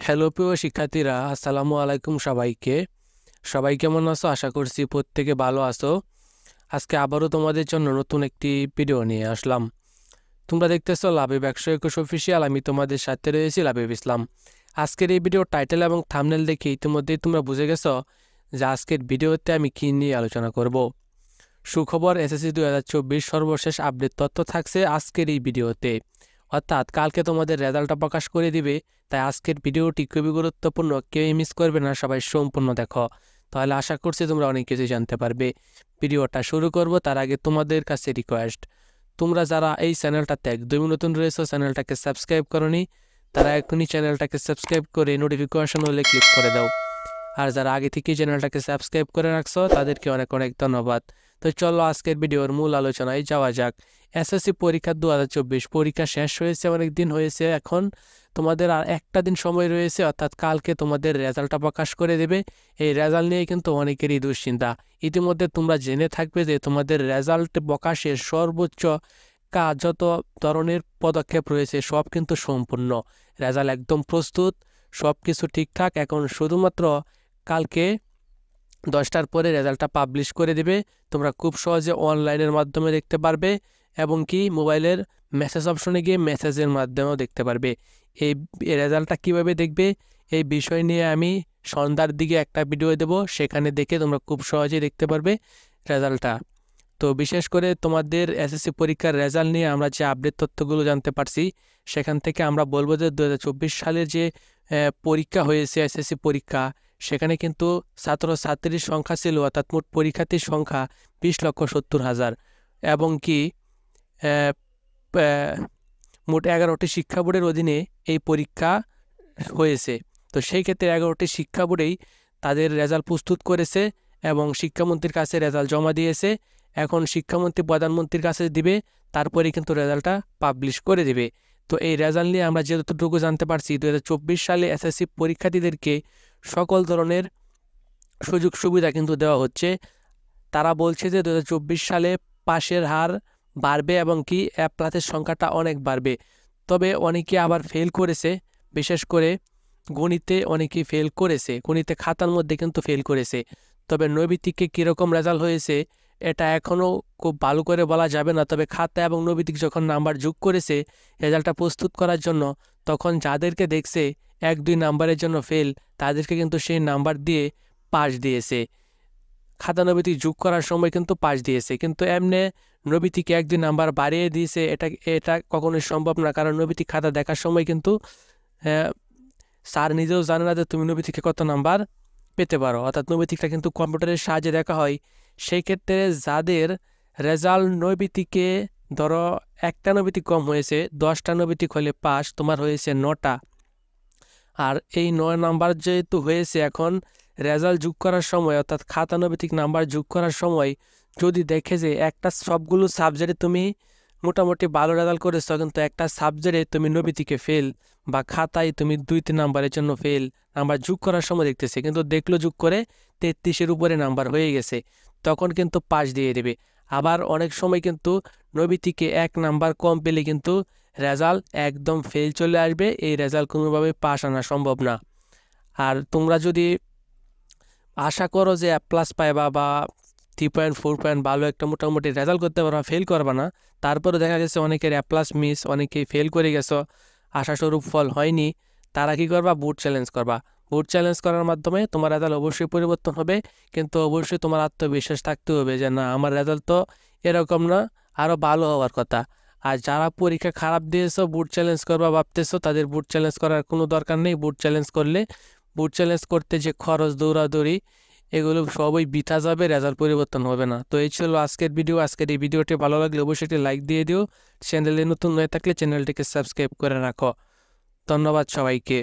Hello প্রিয় শিক্ষার্থীরা, আসসালামু আলাইকুম সবাইকে। সবাই কেমন আছো? আশা করছি প্রত্যেকে ভালো আছো। আজকে আবারও তোমাদের জন্য নতুন একটি ভিডিও নিয়ে আসলাম। তোমরা দেখতেছো লাবিব 121 অফিসিয়াল, আমি তোমাদের সাথে রয়েছি লাবিব ইসলাম। আজকের এই ভিডিও টাইটেল এবং থাম্বনেল দেখে ইতিমধ্যেই তোমরা বুঝে গেছো যে আজকের ভিডিওতে আমি কী নিয়ে আলোচনা করব। সুখবর, এসএসসি 2024 সর্বশেষ আপডেট তথ্য থাকছে আজকের এই ভিডিওতে। অর্থাৎ কালকে তোমাদের রেজাল্টটা প্রকাশ করে দিবে, তাই আজকের ভিডিওটি খুবই গুরুত্বপূর্ণ, কেউ মিস করবে না, সবাই সম্পূর্ণ দেখো, তাহলে আশা করছি তোমরা অনেক কিছু জানতে পারবে। ভিডিওটা শুরু করব তার আগে তোমাদের কাছে রিকোয়েস্ট, তোমরা যারা এই চ্যানেলটাতে একদমই নতুন রয়েছে, চ্যানেলটাকে সাবস্ক্রাইব করনি, তারা এখনই চ্যানেলটাকে সাবস্ক্রাইব করে নোটিফিকেশন হলে ক্লিক করে দাও। আর যারা আগে থেকেই চ্যানেলটাকে সাবস্ক্রাইব করে রাখছো তাদেরকে অনেক অনেক ধন্যবাদ। তো চলো আজকের ভিডিওর মূল আলোচনায় যাওয়া যাক। এসএসসি পরীক্ষা 2024 পরীক্ষা শেষ হয়েছে, অনেক দিন হয়েছে। এখন তোমাদের আর একটা দিন সময় রয়েছে, অর্থাৎ কালকে তোমাদের রেজাল্টটা প্রকাশ করে দেবে। এই রেজাল্ট নিয়ে কিন্তু অনেকেরই দুশ্চিন্তা। ইতিমধ্যে তোমরা জেনে থাকবে যে তোমাদের রেজাল্ট প্রকাশের সর্বোচ্চ কাজ, যত ধরনের পদক্ষেপ রয়েছে সব কিন্তু সম্পূর্ণ। রেজাল্ট একদম প্রস্তুত, সব কিছু ঠিকঠাক। এখন শুধুমাত্র কালকে 10টার পরে রেজাল্টটা পাবলিশ করে দেবে। তোমরা খুব সহজে অনলাইনের মাধ্যমে দেখতে পারবে এবং কি মোবাইলের মেসেজ অপশনে গিয়ে মেসেজের মাধ্যমেও দেখতে পারবে। এই রেজাল্টটা কিভাবে দেখবে এই বিষয় নিয়ে আমি সন্ধ্যার দিকে একটা ভিডিও দেব, সেখানে দেখে তোমরা খুব সহজেই দেখতে পারবে রেজাল্টটা। তো বিশেষ করে তোমাদের এসএসসি পরীক্ষার রেজাল্ট নিয়ে আমরা যে আপডেট তথ্যগুলো জানতে পারছি, সেখান থেকে আমরা বলবো যে 2024 সালের যে পরীক্ষা হয়েছে এসএসসি পরীক্ষা, সেখানে কিন্তু ছাত্রছাত্রীর সংখ্যা ছিল, অর্থাৎ মোট পরীক্ষার্থীর সংখ্যা 20,70,000 এবং কি মোট 11টি শিক্ষা বোর্ডের অধীনে এই পরীক্ষা হয়েছে। তো সেই ক্ষেত্রে 11টি শিক্ষা বোর্ডেই তাদের রেজাল্ট প্রস্তুত করেছে এবং শিক্ষামন্ত্রীর কাছে রেজাল্ট জমা দিয়েছে। এখন শিক্ষামন্ত্রী প্রধানমন্ত্রীর কাছে দিবে, তারপরে কিন্তু রেজাল্টটা পাবলিশ করে দিবে। তো এই রেজাল্ট নিয়ে আমরা যতটুকু জানতে পারছি, 2024 সালে এসএসসি পরীক্ষার্থীদেরকে সকল ধরনের সুযোগ সুবিধা কিন্তু দেওয়া হচ্ছে। তারা বলছে যে 2024 সালে পাশের হার বাড়বে এবং কি এ প্লাসের সংখ্যাটা অনেক বাড়বে। তবে অনেকে আবার ফেল করেছে, বিশেষ করে গণিতে অনেকেই ফেল করেছে, গণিতে খাতার মধ্যে কিন্তু ফেল করেছে। তবে নৈবিত্তিকে কীরকম রেজাল্ট হয়েছে এটা এখনও খুব ভালো করে বলা যাবে না। তবে খাতা এবং নৈবিত্তিক যখন নাম্বার যোগ করেছে রেজাল্টটা প্রস্তুত করার জন্য, তখন যাদেরকে দেখছে 1-2 নাম্বারের জন্য ফেল, তাদেরকে কিন্তু সেই নাম্বার দিয়ে পাস দিয়েছে। খাতা নৈবিত্তিক যোগ করার সময় কিন্তু পাস দিয়েছে, কিন্তু এমনি নৈবিত্তিকে 1-2 নাম্বার বাড়িয়ে দিয়েছে, এটা কখনোই সম্ভব না। কারণ নৈবিত্তিক খাতা দেখার সময় কিন্তু স্যার নিজেও জানে না যে তুমি নৈবিত্তিকে কত নাম্বার পেতে পারো। অর্থাৎ নৈবিত্তিকটা কিন্তু কম্পিউটারের সাহায্যে দেখা হয়। সেই ক্ষেত্রে যাদের রেজাল্ট নৈবিত্তিকে ধরো একটা নৈবিত্তিক কম হয়েছে, 10টা নৈবিত্তিক হলে পাস, তোমার হয়েছে 9টা। আর এই 9 নাম্বার যেহেতু হয়েছে, এখন রেজাল্ট যোগ করার সময় অর্থাৎ খাতা নৈবিত্তিক নাম্বার যোগ করার সময় যদি দেখে যে একটা সবগুলো সাবজেক্টে তুমি মোটামুটি ভালো রেজাল্ট করেছো, কিন্তু একটা সাবজেক্টে তুমি নৈবিত্তিকে ফেল বা খাতায় তুমি 2-3 নাম্বারের জন্য ফেল, নাম্বার যোগ করার সময় দেখতেছে কিন্তু দেখলো যোগ করে 33-এর উপরে নাম্বার হয়ে গেছে, তখন কিন্তু পাস দিয়ে দেবে। আবার অনেক সময় কিন্তু নৈবিত্তিকে 1 নাম্বার কম পেলে কিন্তু রেজাল্ট একদম ফেল চলে আসবে, এই রেজাল্ট কোনোভাবে পাস আনা সম্ভব না। আর তোমরা যদি আশা করো যে A+ পাইবা বা 3.4 পয়েন্ট ভালো একটা মোটামুটি রেজাল্ট করতে পারবা, ফেল করবা না, তারপরে দেখা গেছে অনেকের A+ মিস, অনেকেই ফেল করে গেছো, আশাস্বরূপ ফল হয়নি, তারা কি করবা? বুট চ্যালেঞ্জ করবা। বুট চ্যালেঞ্জ করার মাধ্যমে তোমার রেজাল্ট অবশ্যই পরিবর্তন হবে, কিন্তু অবশ্যই তোমার আত্মবিশ্বাস থাকতে হবে যে না, আমার রেজাল্ট তো এরকম না, আরও ভালো হওয়ার কথা। আর যারা পরীক্ষা খারাপ দিয়েছো বুট চ্যালেঞ্জ করবা ভাবতেছো, তাদের বুট চ্যালেঞ্জ করার কোনো দরকার নেই। বুট চ্যালেঞ্জ করতে যে খরচ, দৌড়াদৌড়ি, এগুলো সবই বৃথা যাবে, রেজাল্ট পরিবর্তন হবে না। তো এই ছিল আজকের ভিডিও। আজকের এই ভিডিওটি ভালো লাগলে অবশ্যই একটি লাইক দিয়ে দিও। চ্যানেলে নতুন হয়ে থাকলে চ্যানেলটিকে সাবস্ক্রাইব করে রাখো। ধন্যবাদ সবাইকে।